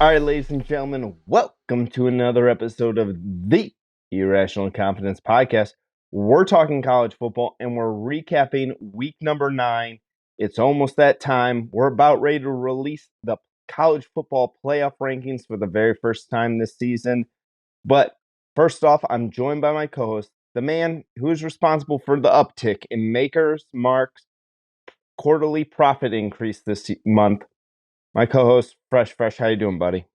All right, ladies and gentlemen, welcome to another episode of the Irrational Confidence Podcast. We're talking college football and we're recapping week number 9. It's almost that time. We're about ready to release the college football playoff rankings for the very first time this season. But first off, I'm joined by my co host, the man who is responsible for the uptick in Makers Mark's quarterly profit increase this month. My co-host, Fresh. How you doing, buddy?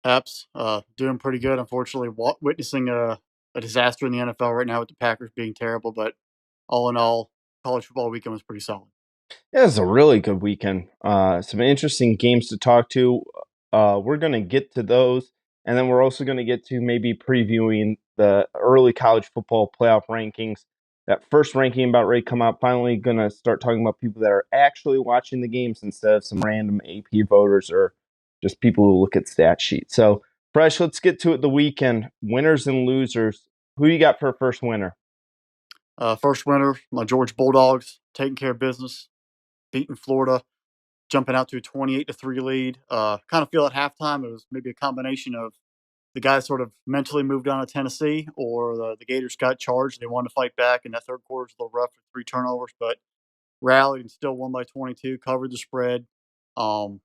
Haps, doing pretty good. Unfortunately, witnessing a disaster in the NFL right now with the Packers being terrible. But all in all, college football weekend was pretty solid. Yeah, it was a really good weekend. Some interesting games to talk to. We're going to get to those, and then we're also going to get to maybe previewing the early college football playoff rankings. That first ranking about ready to come out. Finally, going to start talking about people that are actually watching the games instead of some random AP voters or just people who look at stat sheets. So, Fresh, let's get to it. The weekend winners and losers. Who you got for a first winner? First winner, my Georgia Bulldogs, taking care of business, beating Florida, jumping out to a 28-3 lead. Kind of feel at halftime it was maybe a combination of the guys sort of mentally moved on to Tennessee, or the Gators got charged. They wanted to fight back, and that third quarter was a little rough with 3 turnovers, but rallied and still won by 22, covered the spread. Um,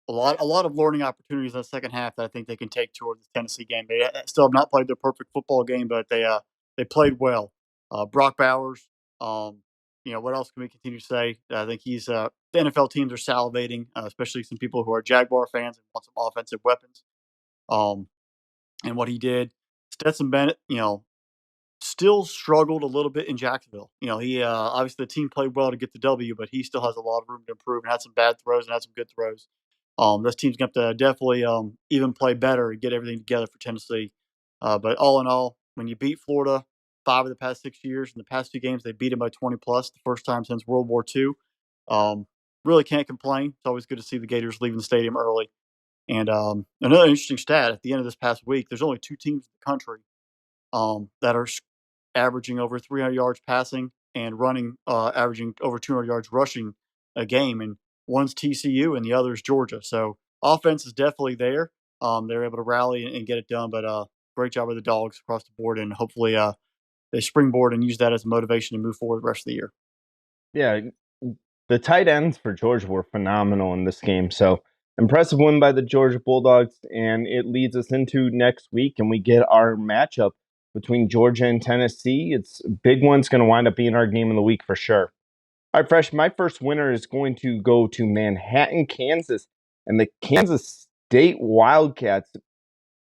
a lot of learning opportunities in the second half that I think they can take towards the Tennessee game. They still have not played their perfect football game, but they played well. Brock Bowers, what else can we continue to say? I think the NFL teams are salivating, especially some people who are Jaguar fans and want some offensive weapons. Um, and what he did, Stetson Bennett, still struggled a little bit in Jacksonville. He obviously the team played well to get the W, but he still has a lot of room to improve and had some bad throws and had some good throws. This team's going to have to definitely even play better and get everything together for Tennessee. But all in all, when you beat Florida 5 of the past 6 years, in the past 2 games, they beat them by 20 plus, the first time since World War II. Really can't complain. It's always good to see the Gators leaving the stadium early. And another interesting stat at the end of this past week, there's only 2 teams in the country that are averaging over 300 yards passing and running, averaging over 200 yards rushing a game. And one's TCU and the other is Georgia. So offense is definitely there. They're able to rally and get it done. But great job of the Dogs across the board. And hopefully they springboard and use that as a motivation to move forward the rest of the year. Yeah, the tight ends for Georgia were phenomenal in this game. So impressive win by the Georgia Bulldogs, and it leads us into next week, and we get our matchup between Georgia and Tennessee. It's a big one's going to wind up being our game of the week for sure. All right, Fresh, my first winner is going to go to Manhattan, Kansas, and the Kansas State Wildcats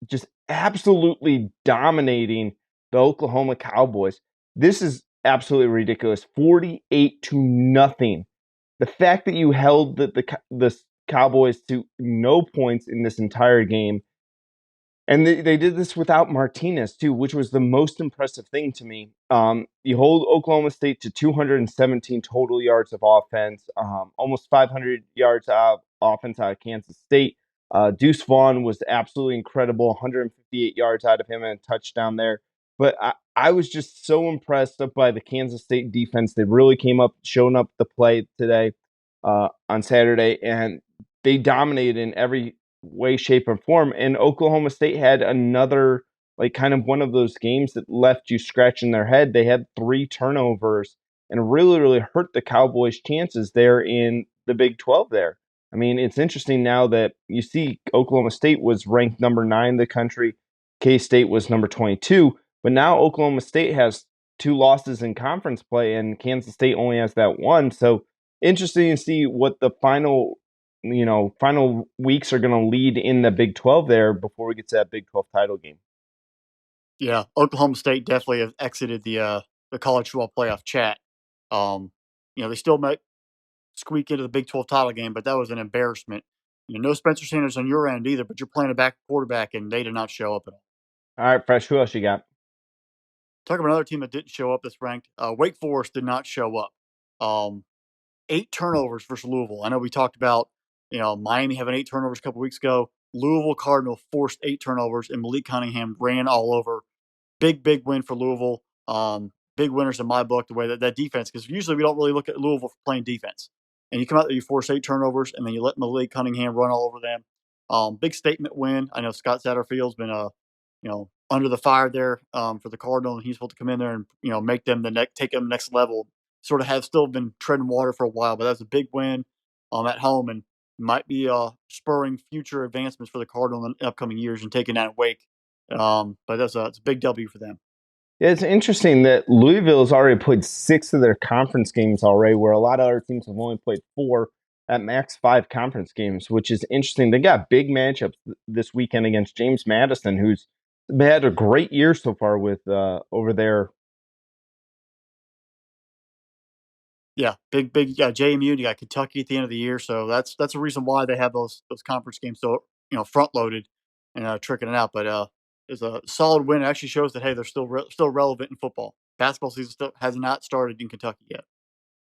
just absolutely dominating the Oklahoma Cowboys. This is absolutely ridiculous. 48-0. The fact that you held the Cowboys to no points in this entire game, and they did this without Martinez too, which was the most impressive thing to me. You hold Oklahoma State to 217 total yards of offense, almost 500 yards of offense out of Kansas State. Deuce Vaughn was absolutely incredible, 158 yards out of him and a touchdown there. But I was just so impressed by the Kansas State defense. They really came up, showing up the play today on Saturday, and they dominated in every way, shape, or form. And Oklahoma State had another, like, kind of one of those games that left you scratching their head. They had 3 turnovers and really hurt the Cowboys' chances there in the Big 12 there. I mean, it's interesting now that you see Oklahoma State was ranked number 9 in the country. K-State was number 22. But now Oklahoma State has 2 losses in conference play, and Kansas State only has that one. So interesting to see what the final weeks are going to lead in the Big 12 there before we get to that Big 12 title game. Yeah, Oklahoma State definitely have exited the college football playoff chat. They still might squeak into the Big 12 title game, but that was an embarrassment. No Spencer Sanders on your end either, but you're playing a back quarterback, and they did not show up at all. All right, Fresh, who else you got? Talk about another team that didn't show up that's ranked. Wake Forest did not show up. 8 turnovers versus Louisville. I know we talked about, Miami having 8 turnovers a couple weeks ago. Louisville Cardinal forced 8 turnovers, and Malik Cunningham ran all over. Big win for Louisville. Big winners in my book, the way that defense, because usually we don't really look at Louisville for playing defense. And you come out there, you force 8 turnovers, and then you let Malik Cunningham run all over them. Big statement win. I know Scott Satterfield's been under the fire there for the Cardinals, and he's supposed to come in there and make them take them next level. Sort of have still been treading water for a while, but that's a big win at home and might be spurring future advancements for the Cardinals in upcoming years and taking that Wake. But it's a big W for them. Yeah, it's interesting that Louisville has already played 6 of their conference games already, where a lot of other teams have only played 4 at max 5 conference games, which is interesting. They got big matchups this weekend against James Madison, who's had a great year so far with over there. Yeah, big. JMU. You got Kentucky at the end of the year, so that's a reason why they have those conference games so front loaded and tricking it out. But it's a solid win. It actually shows that hey, they're still relevant in football. Basketball season still has not started in Kentucky yet.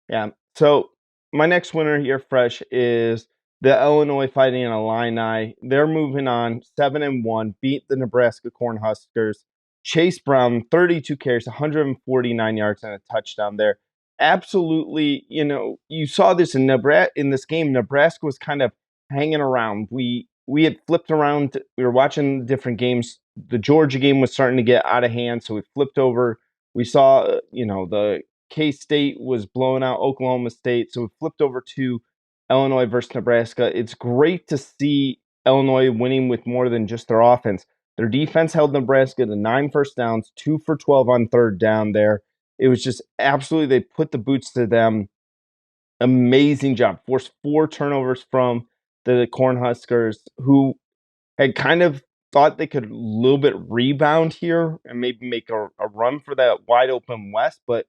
Yeah. So my next winner here, fresh, is the Illinois Fighting Illini. They're moving on 7-1, beat the Nebraska Cornhuskers. Chase Brown, 32 carries, 149 yards, and a touchdown there. Absolutely, you saw this in Nebraska in this game. Nebraska was kind of hanging around. We had flipped around. We were watching different games. The Georgia game was starting to get out of hand, so we flipped over. We saw, the K-State was blowing out Oklahoma State, so we flipped over to Illinois versus Nebraska. It's great to see Illinois winning with more than just their offense. Their defense held Nebraska to 9 first downs, 2 for 12 on third down there. It was just absolutely, they put the boots to them. Amazing job. Forced 4 turnovers from the Cornhuskers, who had kind of thought they could a little bit rebound here and maybe make a run for that wide open West, but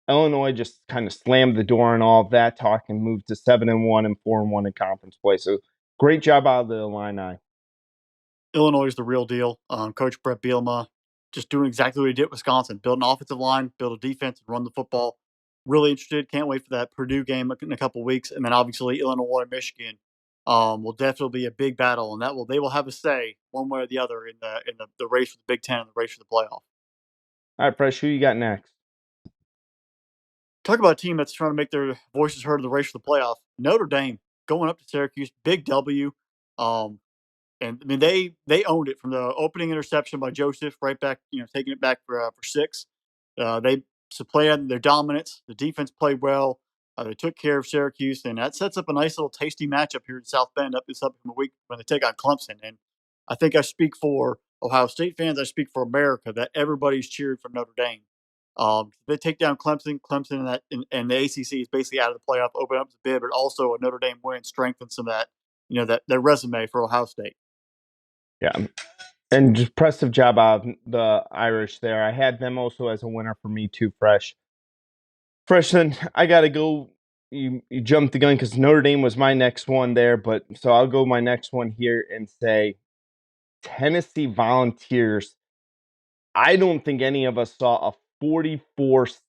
Illinois just kind of slammed the door on all of that talk and moved to 7-1 and 4-1 in conference play. So great job out of the Illini. Illinois is the real deal. Coach Brett Bielema just doing exactly what he did at Wisconsin: build an offensive line, build a defense, and run the football. Really interested. Can't wait for that Purdue game in a couple of weeks, and then obviously Illinois and Michigan will definitely be a big battle, and they will have a say one way or the other in the race for the Big Ten and the race for the playoff. All right, Fresh, who you got next? Talk about a team that's trying to make their voices heard in the race for the playoff. Notre Dame going up to Syracuse, big W. And I mean, they owned it from the opening interception by Joseph, right back, taking it back for 6. They supplanted their dominance. The defense played well. They took care of Syracuse, and that sets up a nice little tasty matchup here in South Bend up this upcoming week when they take on Clemson. And I think I speak for Ohio State fans. I speak for America that everybody's cheered for Notre Dame. They take down Clemson. Clemson and the ACC is basically out of the playoff, open up the bid, but also a Notre Dame win strengthens some of that, that their resume for Ohio State. Yeah. And just impressive job out of the Irish there. I had them also as a winner for me too, Fresh. Fresh, then I got to go. You jumped the gun because Notre Dame was my next one there. But so I'll go my next one here and say Tennessee Volunteers. I don't think any of us saw a 44-6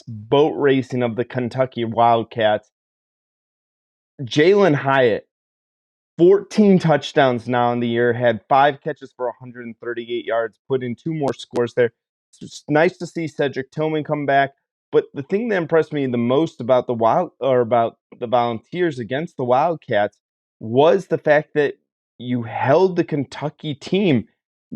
boat racing of the Kentucky Wildcats. Jalen Hyatt, 14 touchdowns now in the year, had 5 catches for 138 yards, put in 2 more scores there. It's nice to see Cedric Tillman come back. But the thing that impressed me the most about about the Volunteers against the Wildcats was the fact that you held the Kentucky team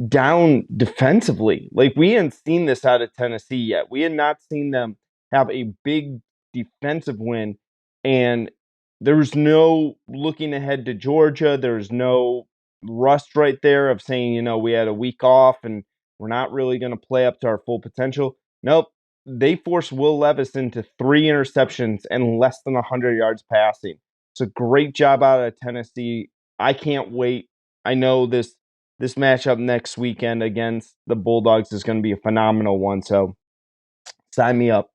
down defensively. Like, we hadn't seen this out of Tennessee yet. We had not seen them have a big defensive win, and there was no looking ahead to Georgia. There was no rust right there of saying, we had a week off and we're not really going to play up to our full potential. Nope. They forced Will Levis into 3 interceptions and less than 100 yards passing. It's a great job out of Tennessee. I can't wait. I know this matchup next weekend against the Bulldogs is going to be a phenomenal one. So sign me up.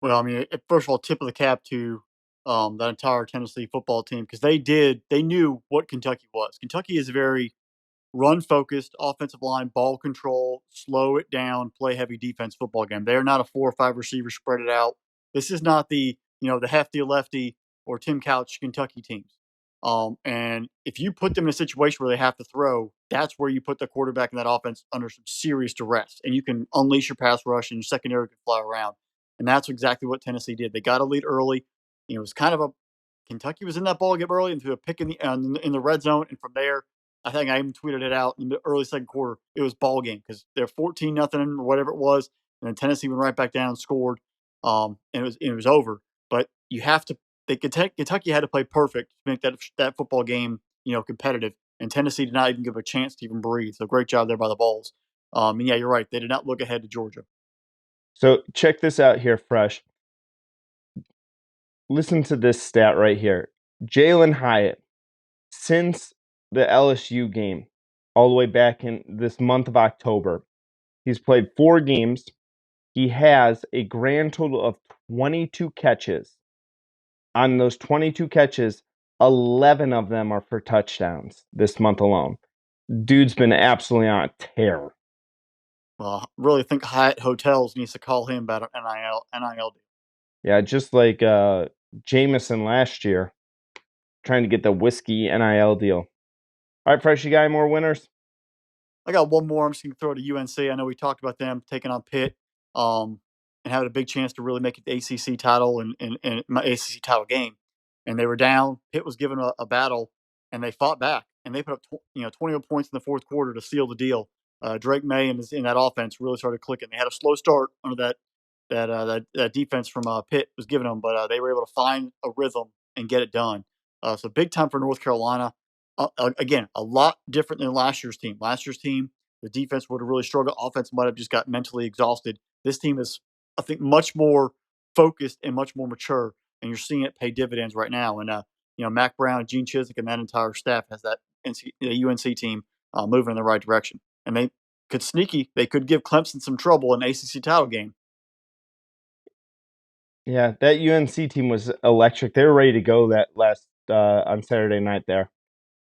Well, I mean, first of all, tip of the cap to that entire Tennessee football team because they knew what Kentucky was. Kentucky is a very run focused offensive line, ball control, slow it down, play heavy defense football game. They're not a 4 or 5 receiver spread it out. This is not the the hefty lefty or Tim Couch Kentucky teams. And if you put them in a situation where they have to throw, that's where you put the quarterback in that offense under some serious duress, and you can unleash your pass rush and your secondary can fly around. And that's exactly what Tennessee did. They got a lead early. It was kind of a Kentucky was in that ball game early and threw a pick in the red zone, and from there, I think I even tweeted it out in the early second quarter. It was ball game because they're 14-0 or whatever it was, and then Tennessee went right back down and scored, and it was over. But you have to. Kentucky had to play perfect to make that football game competitive, and Tennessee did not even give a chance to even breathe. So great job there by the Vols. And yeah, you're right. They did not look ahead to Georgia. So check this out here, Fresh. Listen to this stat right here. Jalen Hyatt, since the LSU game, all the way back in this month of October, he's played 4 games. He has a grand total of 22 catches. On those 22 catches, 11 of them are for touchdowns this month alone. Dude's been absolutely on a tear. Well, I really think Hyatt Hotels needs to call him about an NIL deal. Yeah, just like Jameson last year, trying to get the whiskey NIL deal. All right, Fresh, you got any more winners? I got one more. I'm just going to throw it to UNC. I know we talked about them taking on Pitt, and having a big chance to really make it the ACC title and my ACC title game. And they were down. Pitt was given a battle, and they fought back. And they put up 21 points in the fourth quarter to seal the deal. Drake May and in that offense really started clicking. They had a slow start under that defense from Pitt was giving them, but they were able to find a rhythm and get it done. So big time for North Carolina. Again, a lot different than last year's team. Last year's team, the defense would have really struggled. Offense might have just got mentally exhausted. This team is, I think, much more focused and much more mature, and you're seeing it pay dividends right now. And Mac Brown, Gene Chiswick, and that entire staff has that UNC team moving in the right direction. And they could sneaky. They could give Clemson some trouble in the ACC title game. Yeah, that UNC team was electric. They were ready to go that last on Saturday night there.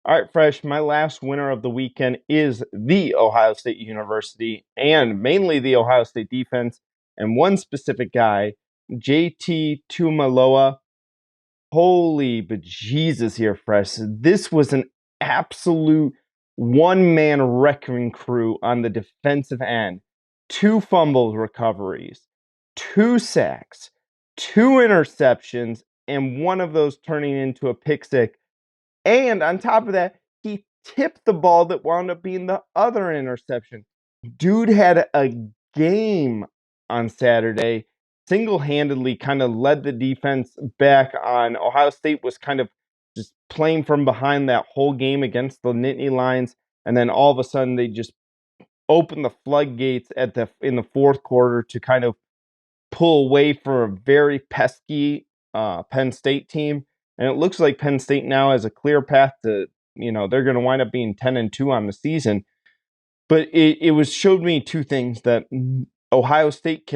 All right, Fresh, my last winner of the weekend is the Ohio State University and mainly the Ohio State defense and one specific guy, JT Tumaloa. Holy bejesus here, Fresh. This was an absolute one-man wrecking crew on the defensive end. 2 fumble recoveries, 2 sacks, 2 interceptions, and one of those turning into a pick six. And on top of that, he tipped the ball that wound up being the other interception. Dude had a game on Saturday, single-handedly kind of led the defense back on. Ohio State was kind of just playing from behind that whole game against the Nittany Lions, and then all of a sudden they just opened the floodgates in the fourth quarter to kind of pull away for a very pesky Penn State team. And it looks like Penn State now has a clear path to, they're going to wind up being 10-2 on the season. But it showed me 2 things: that Ohio State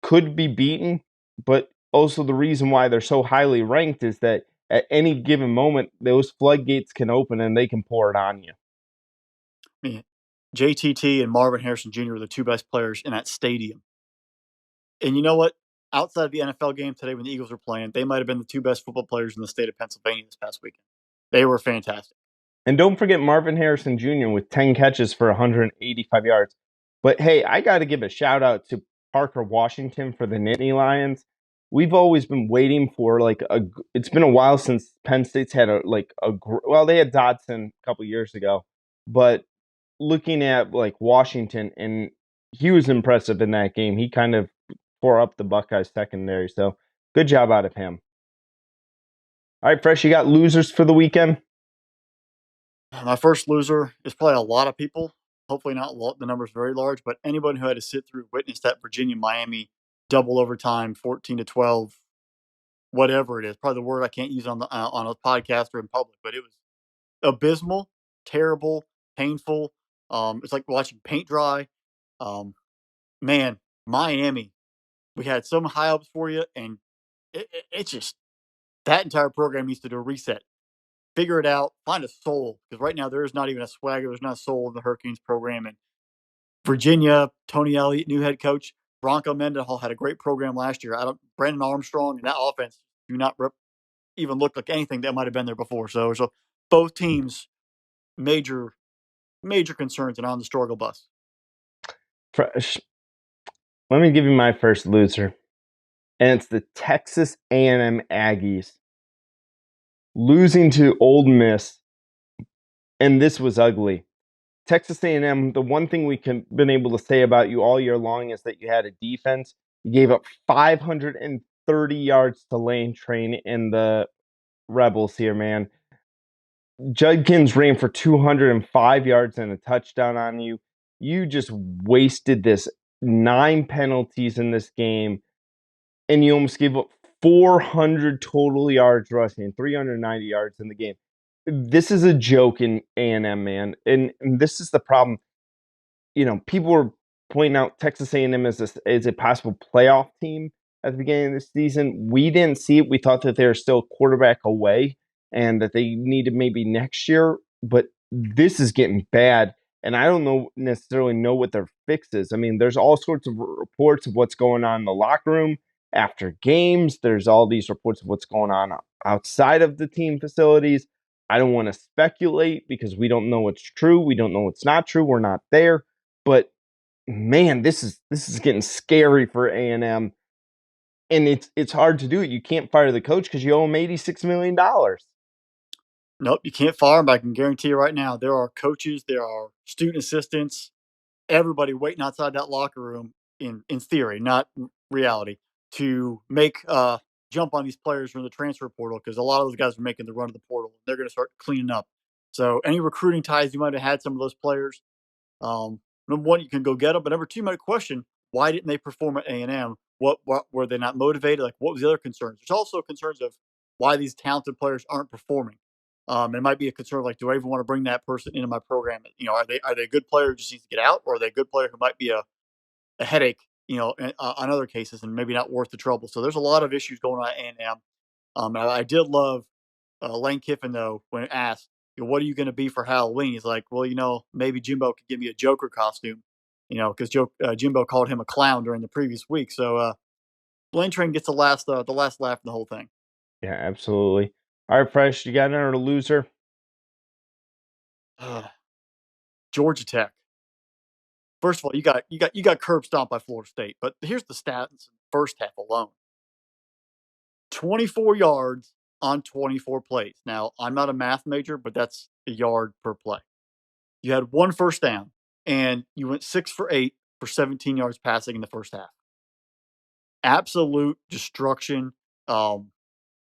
could be beaten, but also the reason why they're so highly ranked is that at any given moment, those floodgates can open and they can pour it on you. I mean, JTT and Marvin Harrison Jr. were the 2 best players in that stadium. And you know what? Outside of the NFL game today when the Eagles were playing, they might have been the 2 best football players in the state of Pennsylvania this past weekend. They were fantastic. And don't forget Marvin Harrison Jr. with 10 catches for 185 yards. But hey, I got to give a shout out to Parker Washington for the Nittany Lions. We've always been waiting for it's been a while since Penn State's had they had Dodson a couple years ago, but looking at Washington, and he was impressive in that game. He kind of tore up the Buckeyes secondary, so good job out of him. All right, Fresh, you got losers for the weekend? My first loser is probably a lot of people. Hopefully not the number's very large, but anyone who had to sit through, witness that Virginia-Miami double overtime, 14-12, whatever it is. Probably the word I can't use on a podcast or in public, but it was abysmal, terrible, painful. It's like watching paint dry. Man, Miami, we had some high hopes for you, and it's just that entire program needs to do a reset. Figure it out, find a soul, because right now there is not even a swagger, there's not a soul in the Hurricanes program. And Virginia, Tony Elliott, new head coach, Bronco Mendenhall had a great program last year. Brandon Armstrong and that offense do not even look like anything that might have been there before. So both teams, major concerns and on the struggle bus. Fresh. Let me give you my first loser, and it's the Texas A&M Aggies. losing to Ole Miss, and this was ugly. Texas A&M, the one thing we've been able to say about you all year long is that you had a defense. You gave up 530 yards to Lane Train and the Rebels here, man. Judkins ran for 205 yards and a touchdown on you. You just wasted this 9 penalties in this game, and you almost gave up 400 total yards rushing, 390 yards in the game. This is a joke in A&M, man. And this is the problem. People were pointing out Texas A&M as a possible playoff team at the beginning of the season. We didn't see it. We thought that they were still a quarterback away and that they needed maybe next year. But this is getting bad, and I don't necessarily know what their fix is. I mean, there's all sorts of reports of what's going on in the locker room after games. There's all these reports of what's going on outside of the team facilities. I don't want to speculate because we don't know what's true. We don't know what's not true. We're not there. But man, this is getting scary for A&M, and it's hard to do it. You can't fire the coach because you owe him $86 million. Nope, you can't fire him. I can guarantee you right now, there are coaches, there are student assistants, everybody waiting outside that locker room in theory, not reality, to make jump on these players from the transfer portal because a lot of those guys are making the run to the portal. They're going to start cleaning up. So any recruiting ties you might have had some of those players, number one, you can go get them, but number two, you might question why didn't they perform at A&M? What were they not motivated? Like, what was the other concerns? There's also concerns of why these talented players aren't performing. It might be a concern like, do I even want to bring that person into my program? Are they a good player who just needs to get out, or are they a good player who might be a headache? On other cases, and maybe not worth the trouble. So there's a lot of issues going on at A&M. I did love Lane Kiffin though when asked, "What are you going to be for Halloween?" He's like, "Well, maybe Jimbo could give me a Joker costume." Because Jimbo called him a clown during the previous week. So Lane Train gets the last laugh in the whole thing. Yeah, absolutely. All right, Fresh, you got another loser? Georgia Tech. First of all, you got curb stomped by Florida State, but here's the stats in the first half alone: 24 yards on 24 plays. Now, I'm not a math major, but that's a yard per play. You had one first down, and you went 6 for 8 for 17 yards passing in the first half. Absolute destruction. And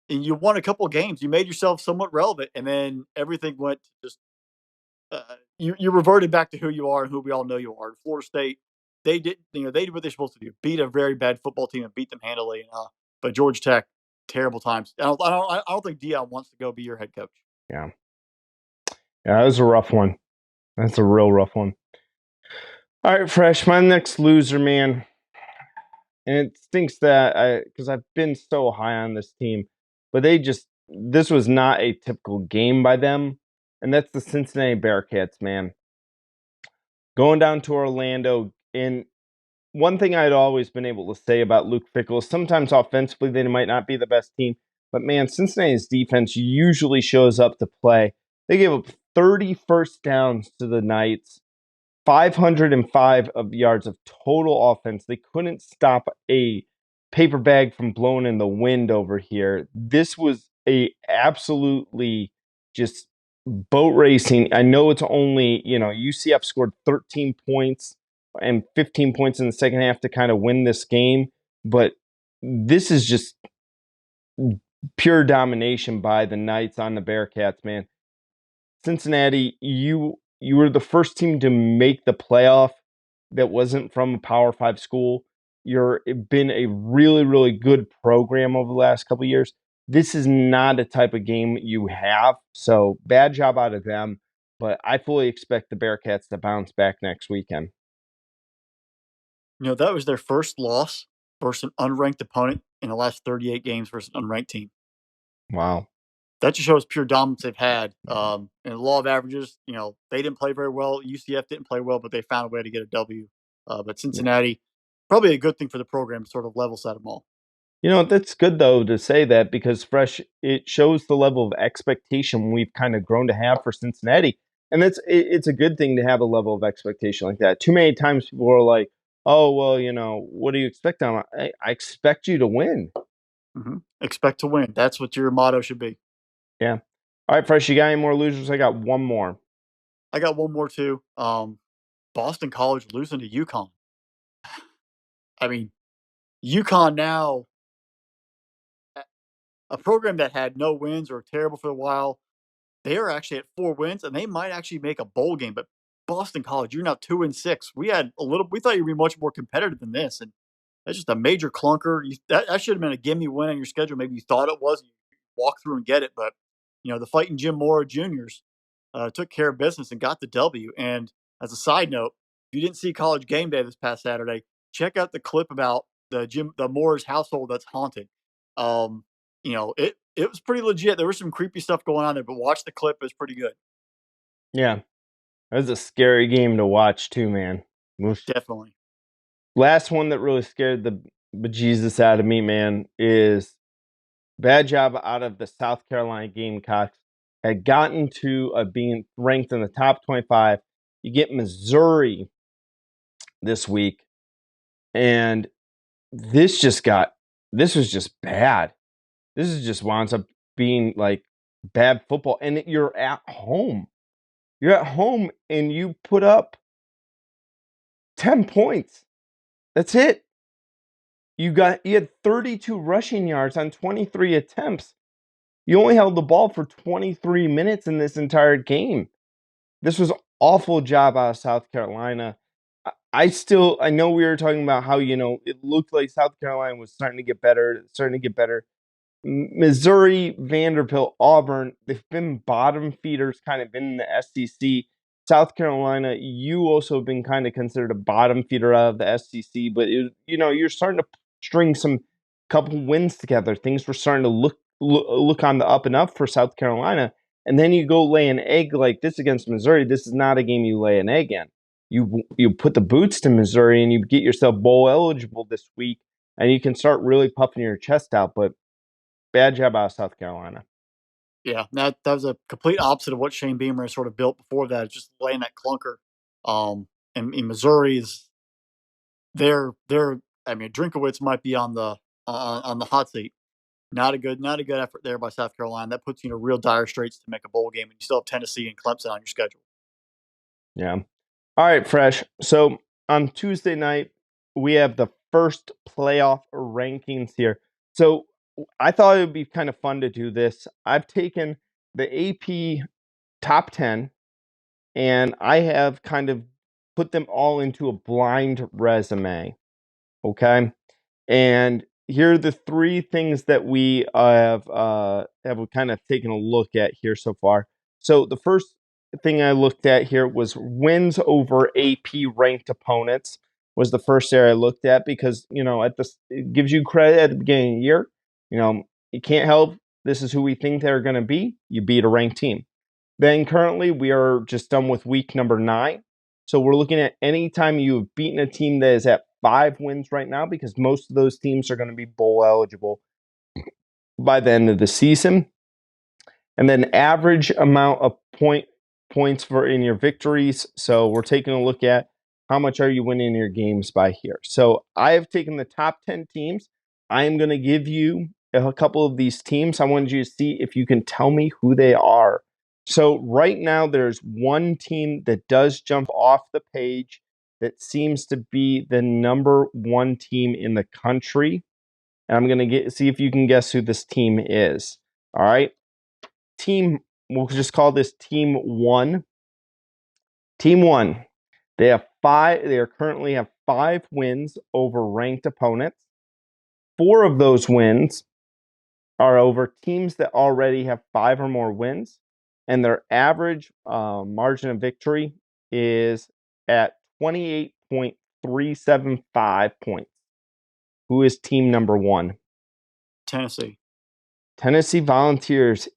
you won a couple of games. You made yourself somewhat relevant, and then everything went just. You reverted back to who you are and who we all know you are. Florida State, they did they did what they're supposed to do: beat a very bad football team and beat them handily. But Georgia Tech, terrible times. I don't think Dion wants to go be your head coach. Yeah. Yeah, that was a rough one. That's a real rough one. All right, Fresh, my next loser, man. And it stinks that because I've been so high on this team, but this was not a typical game by them. And that's the Cincinnati Bearcats, man. Going down to Orlando. And one thing I'd always been able to say about Luke Fickell is sometimes offensively they might not be the best team, but man, Cincinnati's defense usually shows up to play. They gave up 30 first downs to the Knights, 505 of yards of total offense. They couldn't stop a paper bag from blowing in the wind over here. This was a absolutely just boat racing. I know it's only, UCF scored 13 points and 15 points in the second half to kind of win this game, but this is just pure domination by the Knights on the Bearcats, man. Cincinnati, you were the first team to make the playoff that wasn't from a Power 5 school. You're been a really, really good program over the last couple of years. This is not a type of game you have, so bad job out of them. But I fully expect the Bearcats to bounce back next weekend. That was their first loss versus an unranked opponent in the last 38 games versus an unranked team. Wow. That just shows pure dominance they've had. And the law of averages, they didn't play very well. UCF didn't play well, but they found a way to get a W. But Cincinnati, probably a good thing for the program to sort of level set them all. That's good, though, to say that because, Fresh, it shows the level of expectation we've kind of grown to have for Cincinnati. And it's a good thing to have a level of expectation like that. Too many times people are like, oh, well, what do you expect? I expect you to win. Mm-hmm. Expect to win. That's what your motto should be. Yeah. All right, Fresh, you got any more losers? I got one more. I got one more too. Boston College losing to UConn. I mean, UConn now, a program that had no wins or terrible for a while, they are actually at 4 wins, and they might actually make a bowl game. But Boston College, you're now 2-6. We thought you'd be much more competitive than this, and that's just a major clunker. That should have been a gimme win on your schedule. Maybe you thought it was. You walk through and get it, but the fighting Jim Mora juniors took care of business and got the W. And as a side note, if you didn't see College Game Day this past Saturday, check out the clip about the Moore's household that's haunted. It was pretty legit. There was some creepy stuff going on there, but watch the clip; it's pretty good. Yeah. That was a scary game to watch too, man. Oof. Definitely. Last one that really scared the bejesus out of me, man, is bad job out of the South Carolina Gamecocks. Had gotten to being ranked in the top 25. You get Missouri this week, and this was just bad. This is just winds up being like bad football. And you're at home. You're at home and you put up 10 points. That's it. You had 32 rushing yards on 23 attempts. You only held the ball for 23 minutes in this entire game. This was awful job out of South Carolina. I know we were talking about how, it looked like South Carolina was starting to get better, Missouri, Vanderbilt, Auburn, they've been bottom feeders kind of in the SEC. South Carolina, you also have been kind of considered a bottom feeder out of the SEC, but you're starting to string some couple wins together. Things were starting to look on the up and up for South Carolina, and then you go lay an egg like this against Missouri. This is not a game you lay an egg in. You put the boots to Missouri and you get yourself bowl eligible this week, and you can start really puffing your chest out, but bad job out of South Carolina. Yeah, that was a complete opposite of what Shane Beamer has sort of built before that. Just laying that clunker. And in Missouri is they're. I mean, Drinkowitz might be on the hot seat. Not a good effort there by South Carolina. That puts you in a real dire straits to make a bowl game, and you still have Tennessee and Clemson on your schedule. Yeah. All right, Fresh. So on Tuesday night, we have the first playoff rankings here. So I thought it would be kind of fun to do this. I've taken the AP top 10 and I have kind of put them all into a blind resume. Okay. And here are the three things that we have kind of taken a look at here so far. So the first thing I looked at here was wins over AP ranked opponents was the first area I looked at because it gives you credit at the beginning of the year. You can't help. This is who we think they're going to be. You beat a ranked team. Then currently we are just done with week number 9. So we're looking at any time you have beaten a team that is at 5 wins right now, because most of those teams are going to be bowl eligible by the end of the season. And then average amount of points for in your victories. So we're taking a look at how much are you winning your games by here. So I have taken the top 10 teams. I am going to give you a couple of these teams. I wanted you to see if you can tell me who they are. So right now there's one team that does jump off the page that seems to be the number 1 team in the country. And I'm going to see if you can guess who this team is. All right. We'll just call this Team 1. Team 1. They currently have 5 wins over ranked opponents. 4 of those wins are over teams that already have 5 or more wins, and their average margin of victory is at 28.375 points. Who is team number 1? Tennessee. Tennessee Volunteers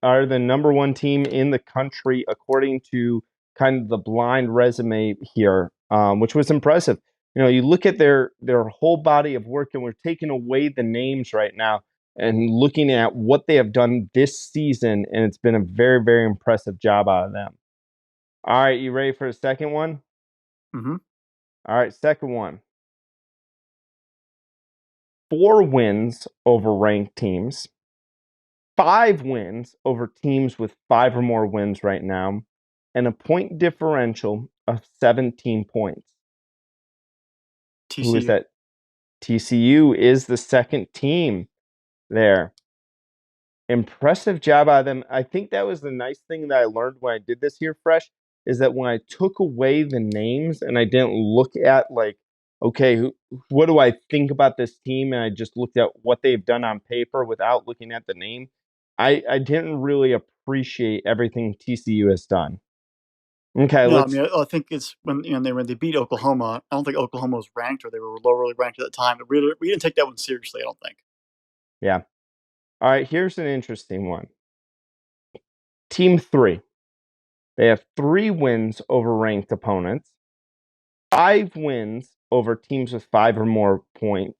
are the number 1 team in the country according to kind of the blind resume here, which was impressive. You look at their whole body of work, and we're taking away the names right now and looking at what they have done this season, and it's been a very, very impressive job out of them. All right, you ready for the second one? Mm-hmm. All right, second one. 4 wins over ranked teams. 5 wins over teams with 5 or more wins right now, and a point differential of 17 points. TCU. Who is that? TCU is the second team there. Impressive job out of them. I think that was the nice thing that I learned when I did this here fresh, is that when I took away the names and I didn't look at like, okay, what do I think about this team, and I just looked at what they've done on paper without looking at the name, I didn't really appreciate everything TCU has done. Okay, No, I let's mean, I think it's when they beat Oklahoma. I don't think Oklahoma was ranked or they were lowerly ranked at the time. But we didn't take that one seriously. I don't think. yeah. All right, here's an interesting one. Team 3. They have 3 wins over ranked opponents, 5 wins over teams with 5 or more points,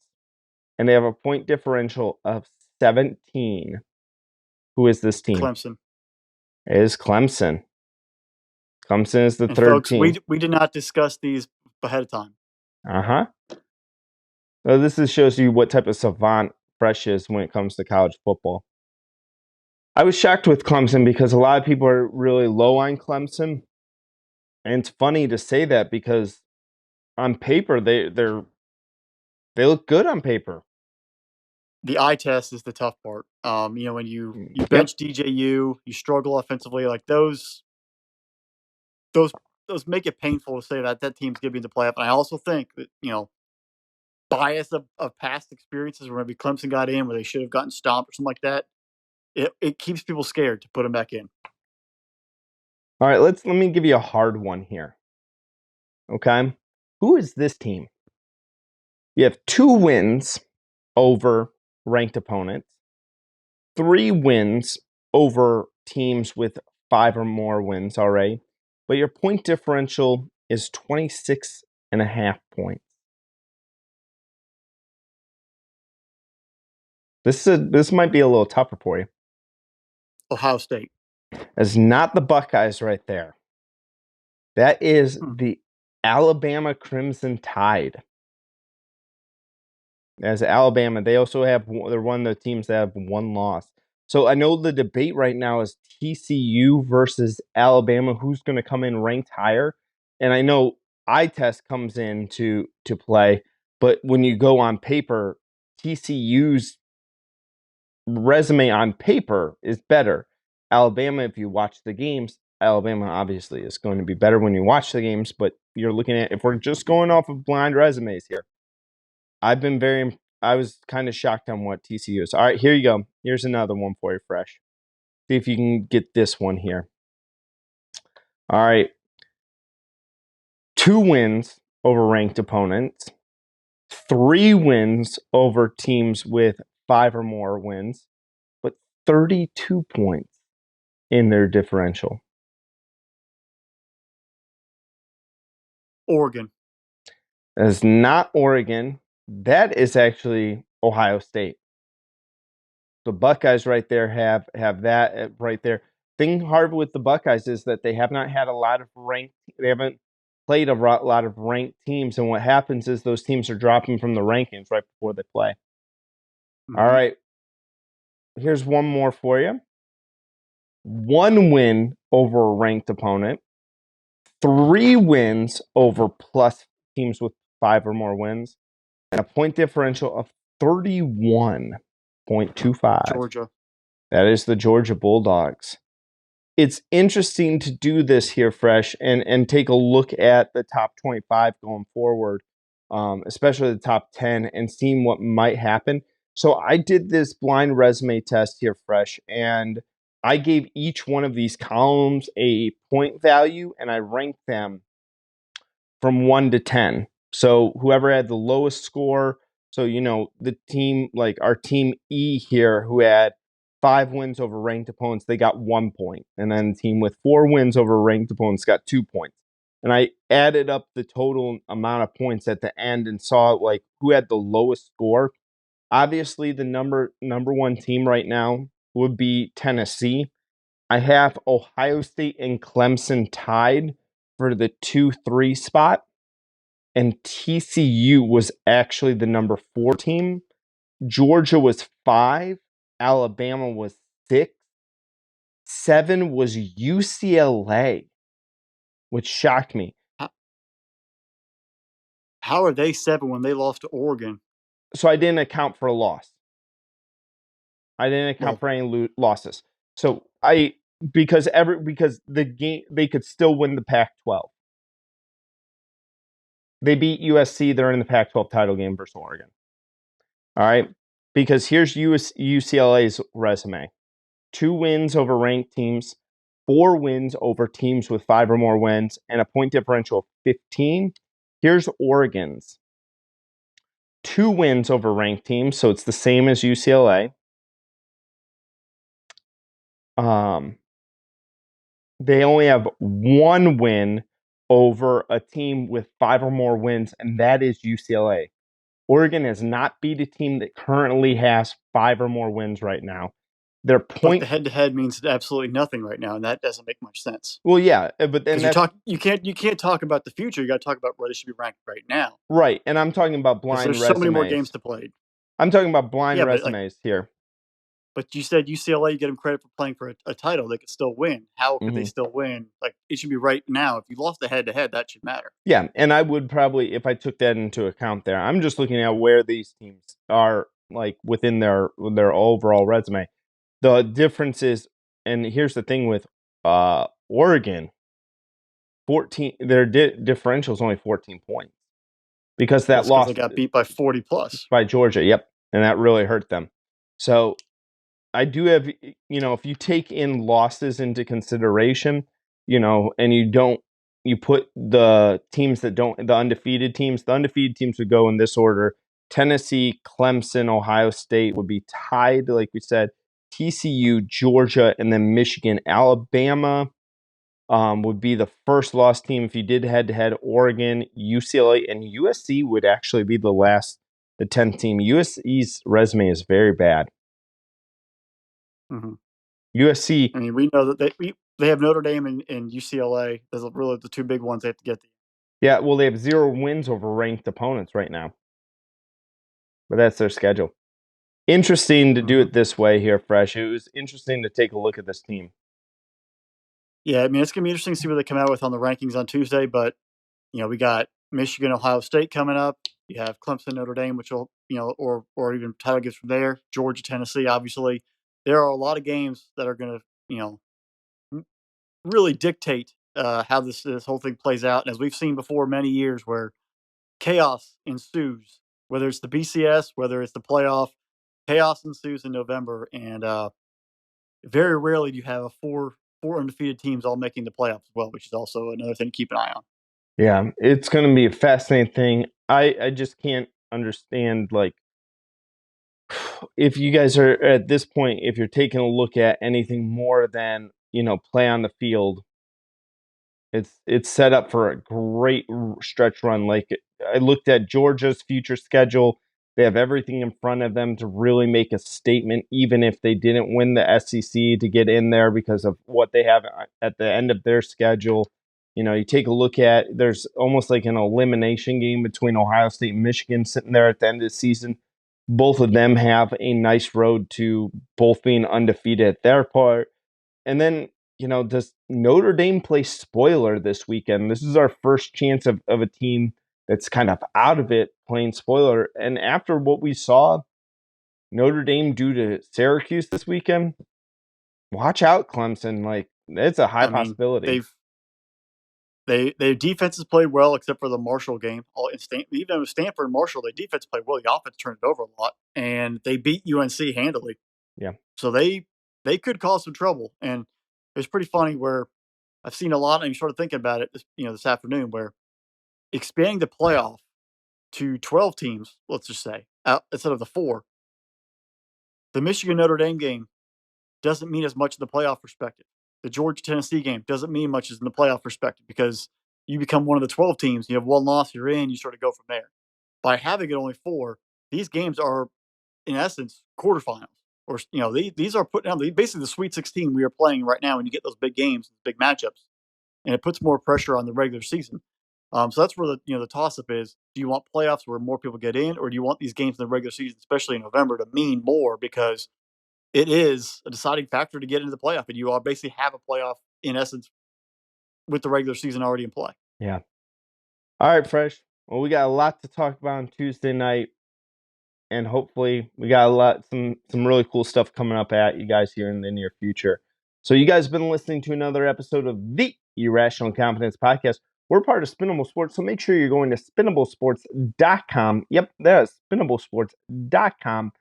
and they have a point differential of 17. Who is this team? Clemson. It is Clemson. Clemson is the And third folks, team. we did not discuss these ahead of time. Uh-huh. So this shows you what type of savant Fresh is when it comes to college football. I was shocked with Clemson because a lot of people are really low on Clemson. And it's funny to say that because on paper they look good on paper. The eye test is the tough part. When you Yep. bench DJU, you struggle offensively. Like those make it painful to say that team's going to be in the playoff. And I also think that bias of past experiences where maybe Clemson got in where they should have gotten stomped or something like that. It keeps people scared to put them back in. All right, let me give you a hard one here. Okay? Who is this team? You have 2 wins over ranked opponents, 3 wins over teams with 5 or more wins already, but your point differential is 26.5 points. This might be a little tougher for you. Ohio State. That's not the Buckeyes right there. That is the Alabama Crimson Tide. As Alabama, they also they're one of the teams that have 1 loss. So I know the debate right now is TCU versus Alabama. Who's going to come in ranked higher? And I know eye test comes in to play, but when you go on paper, TCU's resume on paper is better. Alabama, if you watch the games, Alabama obviously is going to be better when you watch the games, but you're looking at, if we're just going off of blind resumes here, I was kind of shocked on what TCU is. All right, here you go. Here's another one for you, Fresh. See if you can get this one here. All right. 2 wins over ranked opponents, 3 wins over teams with 5 or more wins, but 32 points in their differential. Oregon. That is not Oregon. That is actually Ohio State. The Buckeyes right there have that right there. Thing hard with the Buckeyes is that they have not had a lot of ranked. They haven't played a lot of ranked teams, and what happens is those teams are dropping from the rankings right before they play. All right, here's one more for you. 1 win over a ranked opponent, 3 wins over plus teams with 5 or more wins, and a point differential of 31.25. Georgia. That is the Georgia Bulldogs. It's interesting to do this here, Fresh, and take a look at the top 25 going forward, especially the top 10, and seeing what might happen. So I did this blind resume test here, Fresh, and I gave each one of these columns a point value, and I ranked them from 1 to 10. So whoever had the lowest score, so the team, like our team E here, who had 5 wins over ranked opponents, they got 1 point. And then the team with 4 wins over ranked opponents got 2 points. And I added up the total amount of points at the end and saw like who had the lowest score. Obviously, the number 1 team right now would be Tennessee. I have Ohio State and Clemson tied for the 2-3 spot. And TCU was actually the number 4 team. Georgia was 5. Alabama was 6. 7 was UCLA, which shocked me. How are they 7 when they lost to Oregon? So I didn't account for a loss. I didn't account Well, for any losses. So because the game they could still win the Pac-12. They beat USC. They're in the Pac-12 title game versus Oregon. All right, because here's UCLA's resume: 2 wins over ranked teams, 4 wins over teams with 5 or more wins, and a point differential of 15. Here's Oregon's: 2 wins over ranked teams, so it's the same as UCLA. They only have 1 win over a team with 5 or more wins, and that is UCLA. Oregon has not beat a team that currently has 5 or more wins right now. Their but the point, head-to-head means absolutely nothing right now, and that doesn't make much sense. well, yeah, but then Because that's you can't talk about the future. You got to talk about where they should be ranked right now. right. And I'm talking about Because blind there's so many more games resumes. to play. I'm talking about blind Yeah, but like, resumes here. but you said UCLA, you get them credit for playing for a title. They could still win. How could they Mm-hmm. still win? Like it should be right now. If you lost the head-to-head, that should matter. Yeah, and I would probably, if I took that into account there, I'm just looking at where these teams are like within their overall resume. The difference is, and here's the thing with Oregon, 14 their differential is only 14 points because Well, that it's because loss they got beat by 40 plus. by Georgia. Yep, and that really hurt them. So I do have, if you take in losses into consideration, and you put the teams that don't, the undefeated teams would go in this order: Tennessee, Clemson, Ohio State would be tied, like we said, TCU, Georgia, and then Michigan. Alabama would be the first lost team if you did head to head. Oregon, UCLA, and USC would actually be the 10th team. USC's resume is very bad. Mm-hmm. USC, I mean, we know that they have Notre Dame and UCLA. Those are really the 2 big ones they have to get. yeah, well, they have 0 wins over ranked opponents right now, but that's their schedule. Interesting to do Mm-hmm. it this way here, Fresh. It was interesting to take a look at this team. Yeah, I mean, it's gonna be interesting to see what they come out with on the rankings on Tuesday. But we got Michigan, Ohio State coming up. You have Clemson, Notre Dame, which will or even title games from there. Georgia, Tennessee, obviously. There are a lot of games that are gonna really dictate how this whole thing plays out. And as we've seen before, many years where chaos ensues, whether it's the BCS, whether it's the playoff, chaos ensues in November, and very rarely do you have four undefeated teams all making the playoffs as well, which is also another thing to keep an eye on. Yeah, it's going to be a fascinating thing. I just can't understand, like, if you guys are at this point, if you're taking a look at anything more than, play on the field, it's set up for a great stretch run. Like, I looked at Georgia's future schedule. They have everything in front of them to really make a statement, even if they didn't win the SEC, to get in there because of what they have at the end of their schedule. You take a look at, there's almost like an elimination game between Ohio State and Michigan sitting there at the end of the season. Both of them have a nice road to both being undefeated at their part. And then, does Notre Dame play spoiler this weekend? This is our first chance of a team that's kind of out of it playing spoiler. And after what we saw Notre Dame do to Syracuse this weekend, watch out, Clemson. Like, it's a high I mean, possibility. their defense has played well except for the Marshall game. Even with Stanford and Marshall, their defense played well. The offense turned it over a lot, and they beat UNC handily. Yeah. So they could cause some trouble. And it's pretty funny where I've seen a lot, and I'm sort of thinking about it, this afternoon, where expanding the playoff to 12 teams, let's just say, out instead of the 4, the Michigan Notre Dame game doesn't mean as much in the playoff perspective. The Georgia Tennessee game doesn't mean much as in the playoff perspective because you become one of the 12 teams. You have one loss, you're in. You sort of go from there. By having it only 4, these games are in essence quarterfinals, or these are putting out basically the Sweet 16 we are playing right now. When you get those big games, big matchups, and it puts more pressure on the regular season. So that's where the toss up is. Do you want playoffs where more people get in, or do you want these games in the regular season, especially in November, to mean more because it is a deciding factor to get into the playoff, and you all basically have a playoff in essence with the regular season already in play. Yeah. All right, Fresh. Well, we got a lot to talk about on Tuesday night, and hopefully we got some really cool stuff coming up at you guys here in the near future. So you guys have been listening to another episode of the Irrational Confidence Podcast. We're part of Spinnable Sports, so make sure you're going to spinnablesports.com. Yep, that's spinnablesports.com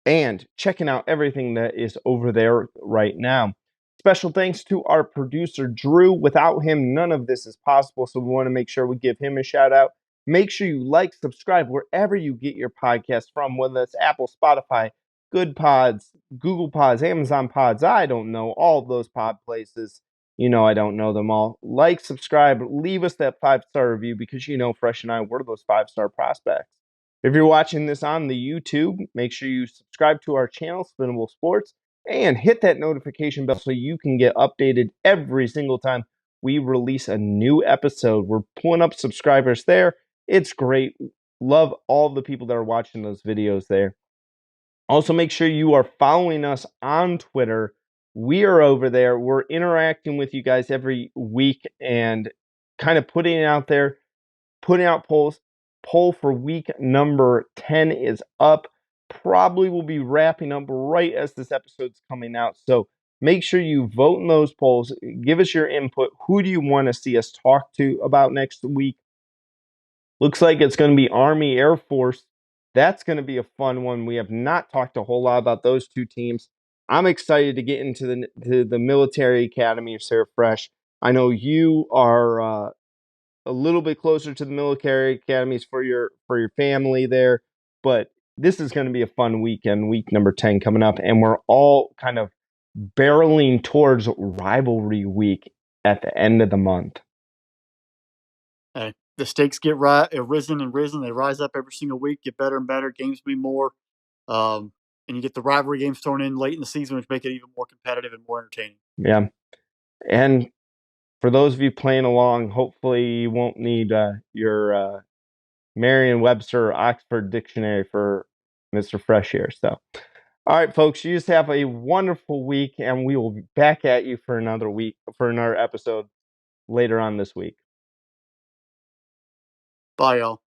and checking out everything that is over there right now. Special thanks to our producer, Drew. Without him, none of this is possible, so we want to make sure we give him a shout out. Make sure you like, subscribe wherever you get your podcast from, whether that's Apple, Spotify, Good Pods, Google Pods, Amazon Pods. I don't know all those pod places. You know I don't know them all. Like, subscribe, leave us that 5-star review because you know Fresh and I, we're those 5-star prospects. If you're watching this on the YouTube, make sure you subscribe to our channel, Spinnable Sports, and hit that notification bell so you can get updated every single time we release a new episode. We're pulling up subscribers there. It's great. Love all the people that are watching those videos there. Also, make sure you are following us on Twitter. We are over there. We're interacting with you guys every week and kind of putting it out there, putting out polls. Poll for week number 10 is up. Probably will be wrapping up right as this episode's coming out. So make sure you vote in those polls. Give us your input. Who do you want to see us talk to about next week? Looks like it's going to be Army Air Force. That's going to be a fun one. We have not talked a whole lot about those two teams. I'm excited to get into the military academy of Sarah Fresh. I know you are a little bit closer to the military academies for your family there, but this is going to be a fun weekend, week number 10 coming up, and we're all kind of barreling towards rivalry week at the end of the month. Hey, the stakes get risen and risen. They rise up every single week, get better and better. Games be more, and you get the rivalry games thrown in late in the season, which make it even more competitive and more entertaining. Yeah, and for those of you playing along, hopefully you won't need your Merriam-Webster or Oxford Dictionary for Mr. Fresh here. So, all right, folks, you just have a wonderful week, and we will be back at you for another week, for another episode later on this week. Bye, y'all.